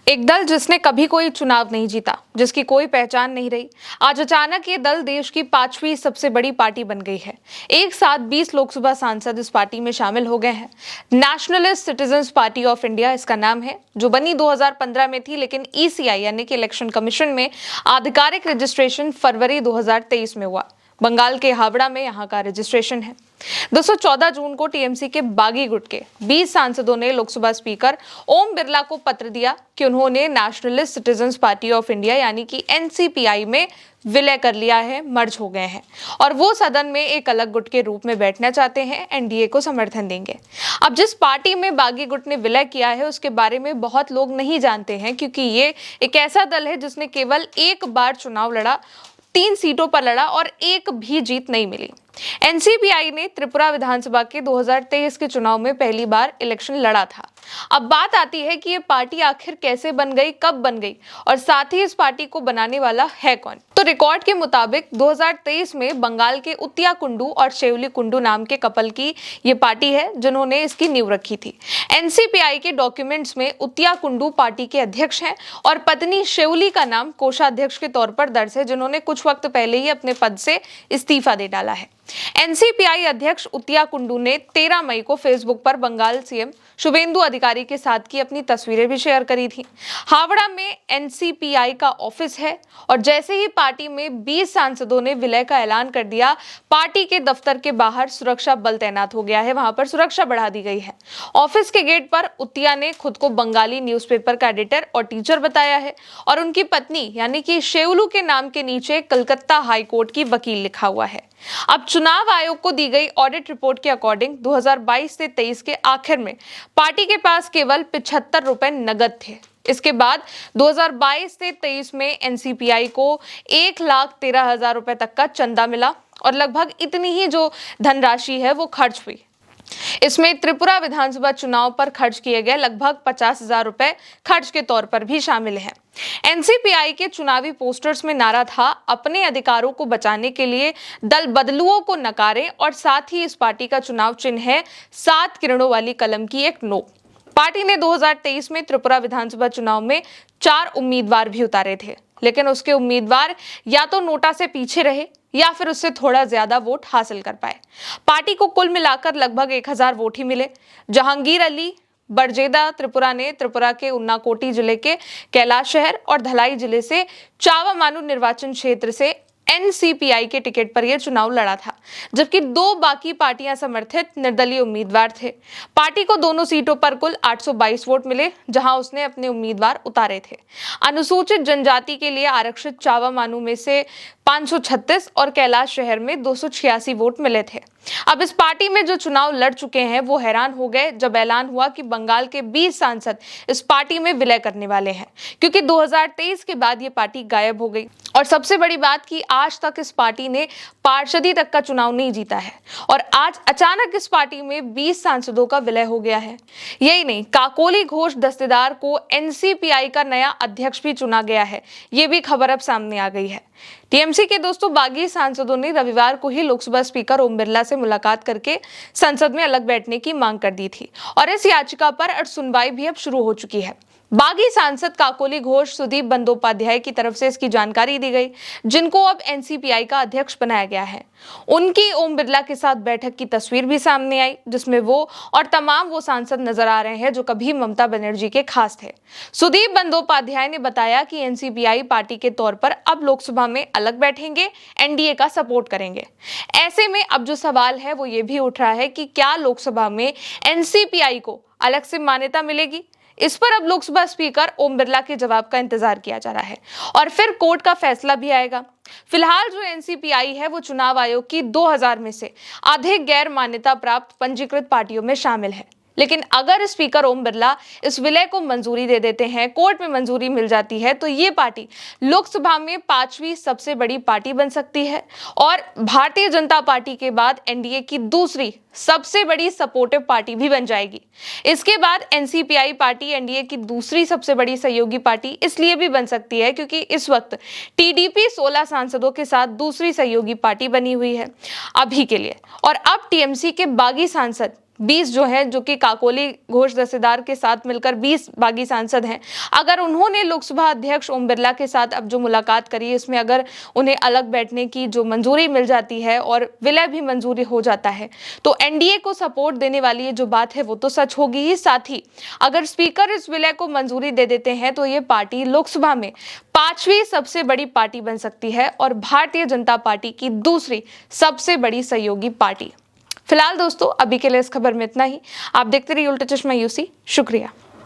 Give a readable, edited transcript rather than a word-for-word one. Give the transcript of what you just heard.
एक दल जिसने कभी कोई चुनाव नहीं जीता, जिसकी कोई पहचान नहीं रही, आज अचानक ये दल देश की 5वीं सबसे बड़ी पार्टी बन गई है। एक साथ 20 लोकसभा सांसद इस पार्टी में शामिल हो गए हैं। Nationalist citizens party of India इसका नाम है, जो बनी 2015 में थी, लेकिन ईसीआई यानी कि इलेक्शन कमीशन में आधिकारिक रजिस्ट्रेशन फरवरी 2023 में हुआ। बंगाल के हावड़ा में यहाँ का रजिस्ट्रेशन है। 214 जून को टीएमसी के बागी गुट के 20 सांसदों ने लोकसभा स्पीकर ओम बिरला को पत्र दिया कि उन्होंने nationalist citizens party of India यानी कि एनसीपीआई में विलय कर लिया है, मर्ज हो गए हैं और वो सदन में एक अलग गुट के रूप में बैठना चाहते हैं, एनडीए को समर्थन देंगे। अब जिस पार्टी में बागी गुट ने विलय किया है उसके बारे में बहुत लोग नहीं जानते हैं, क्योंकि ये एक ऐसा दल है जिसने केवल एक बार चुनाव लड़ा, 3 सीटों पर लड़ा और एक भी जीत नहीं मिली। एनसीपीआई ने त्रिपुरा विधानसभा के 2023 के चुनाव में पहली बार इलेक्शन लड़ा था। अब बात आती है कि ये पार्टी आखिर कैसे बन गई, कब बन गई और साथ ही इस पार्टी को बनाने वाला है कौन। तो रिकॉर्ड के मुताबिक 2023 में बंगाल के उतिया कुंडू और शेवली कुंडू नाम के कपल की ये पार्टी है जिन्होंने इसकी नींव रखी थी। एनसीपीआई के डॉक्यूमेंट्स में उतिया कुंडू पार्टी के अध्यक्ष हैं और पत्नी शेवली का नाम कोषाध्यक्ष के तौर पर दर्ज है, जिन्होंने कुछ वक्त पहले ही अपने पद से इस्तीफा दे डाला है। एनसीपीआई अध्यक्ष उतिया कुंडू ने 13 मई को फेसबुक पर बंगाल सीएम शुभेंदु अधिकारी के साथ की अपनी तस्वीरें भी शेयर करी थी। हावड़ा में एनसीपीआई का ऑफिस है और जैसे ही पार्टी में 20 सांसदों ने विलय का ऐलान कर दिया, पार्टी के दफ्तर के बाहर सुरक्षा बल तैनात हो गया है, वहां पर सुरक्षा बढ़ा दी गई है। ऑफिस के गेट पर उतिया ने खुद को बंगाली न्यूज़पेपर का एडिटर और टीचर बताया है और उनकी पत्नी यानी कि शेवलू के नाम के नीचे कलकत्ता हाईकोर्ट की वकील लिखा हुआ है। अब चुनाव आयोग को दी गई ऑडिट रिपोर्ट के अकॉर्डिंग 2022 से 23 के आखिर में पार्टी के पास केवल 75 रुपए नगद थे। इसके बाद 2022 से 23 में एनसीपीआई को 1,13,000 रुपए तक का चंदा मिला और लगभग इतनी ही जो धनराशि है वो खर्च हुई। इसमें त्रिपुरा विधानसभा चुनाव पर खर्च किए गए लगभग 50,000 रुपए खर्च के तौर पर भी शामिल हैं। एनसीपीआई के चुनावी पोस्टर्स में नारा था, अपने अधिकारों को बचाने के लिए दल बदलुओं को नकारें, और साथ ही इस पार्टी का चुनाव चिन्ह है 7 किरणों वाली कलम की एक नोक। पार्टी ने 2023 में त्रिपुरा विधानसभा चुनाव में 4 उम्मीदवार भी उतारे थे, लेकिन उसके उम्मीदवार या तो नोटा से पीछे रहे या फिर उससे थोड़ा ज्यादा वोट हासिल कर पाए। पार्टी को कुल मिलाकर लगभग 1000 वोट ही मिले। जहांगीर अली बरजेदा त्रिपुरा ने त्रिपुरा के उन्नाकोटी जिले के कैलाश शहर और धलाई जिले से चावामानू निर्वाचन क्षेत्र से एनसीपीआई के टिकट पर यह चुनाव लड़ा था, जबकि 2 बाकी पार्टियां समर्थित निर्दलीय उम्मीदवार थे। पार्टी को दोनों सीटों पर कुल 822 वोट मिले, जहां उसने अपने उम्मीदवार उतारे थे। अनुसूचित जनजाति के लिए आरक्षित चावामानू में से 536 और कैलाश शहर में 286 वोट मिले थे। अब इस पार्टी में जो चुनाव लड़ चुके हैं वो हैरान हो गए जब ऐलान हुआ कि बंगाल के 20 सांसद इस पार्टी में विलय करने वाले हैं, क्योंकि 2023 के बाद ये पार्टी गायब हो गई। और सबसे बड़ी बात कि आज तक इस पार्टी ने पार्षदी तक का चुनाव नहीं जीता है और आज अचानक इस पार्टी में 20 सांसदों का विलय हो गया है। यही नहीं, काकोली घोष दस्तेदार को एनसीपीआई का नया अध्यक्ष भी चुना गया है। ये भी खबर अब सामने आ गई है। टीएमसी के दोस्तों बागी सांसदों ने रविवार को ही लोकसभा स्पीकर ओम बिरला से मुलाकात करके संसद में अलग बैठने की मांग कर दी थी और इस याचिका पर सुनवाई भी अब शुरू हो चुकी है। बागी सांसद काकोली घोष सुदीप बंदोपाध्याय की तरफ से इसकी जानकारी दी गई, जिनको अब एनसीपीआई का अध्यक्ष बनाया गया है। उनकी ओम बिरला के साथ बैठक की तस्वीर भी सामने आई, जिसमें वो और तमाम वो सांसद नजर आ रहे हैं जो कभी ममता बनर्जी के खास थे। सुदीप बंदोपाध्याय ने बताया कि एनसीपीआई पार्टी के तौर पर अब लोकसभा में अलग बैठेंगे, एनडीए का सपोर्ट करेंगे। ऐसे में अब जो सवाल है वो ये भी उठ रहा है कि क्या लोकसभा में एनसीपीआई को अलग से मान्यता मिलेगी। इस पर अब लोकसभा स्पीकर ओम बिरला के जवाब का इंतजार किया जा रहा है और फिर कोर्ट का फैसला भी आएगा। फिलहाल जो एनसीपीआई है वो चुनाव आयोग की 2000 में से अधिक गैर मान्यता प्राप्त पंजीकृत पार्टियों में शामिल है। लेकिन अगर स्पीकर ओम बिरला इस विलय को मंजूरी दे देते हैं, कोर्ट में मंजूरी मिल जाती है, तो ये पार्टी लोकसभा में 5वीं सबसे बड़ी पार्टी बन सकती है और भारतीय जनता पार्टी के बाद एनडीए की दूसरी सबसे बड़ी सपोर्टिव पार्टी भी बन जाएगी। इसके बाद एनसीपीआई पार्टी एनडीए की दूसरी सबसे बड़ी सहयोगी पार्टी इसलिए भी बन सकती है क्योंकि इस वक्त टीडीपी 16 सांसदों के साथ दूसरी सहयोगी पार्टी बनी हुई है अभी के लिए, और अब टीएमसी के बागी सांसद 20 जो है, जो कि काकोली घोष दस्तेदार के साथ मिलकर 20 बागी सांसद हैं, अगर उन्होंने लोकसभा अध्यक्ष ओम बिरला के साथ अब जो मुलाकात करी है, इसमें अगर उन्हें अलग बैठने की जो मंजूरी मिल जाती है और विलय भी मंजूरी हो जाता है, तो एनडीए को सपोर्ट देने वाली ये जो बात है वो तो सच होगी ही। साथ ही अगर स्पीकर इस विलय को मंजूरी दे देते हैं तो ये पार्टी लोकसभा में 5वीं सबसे बड़ी पार्टी बन सकती है और भारतीय जनता पार्टी की दूसरी सबसे बड़ी सहयोगी पार्टी। फिलहाल दोस्तों, अभी के लिए इस खबर में इतना ही। आप देखते रहिए उल्टा चश्मा यूसी। शुक्रिया।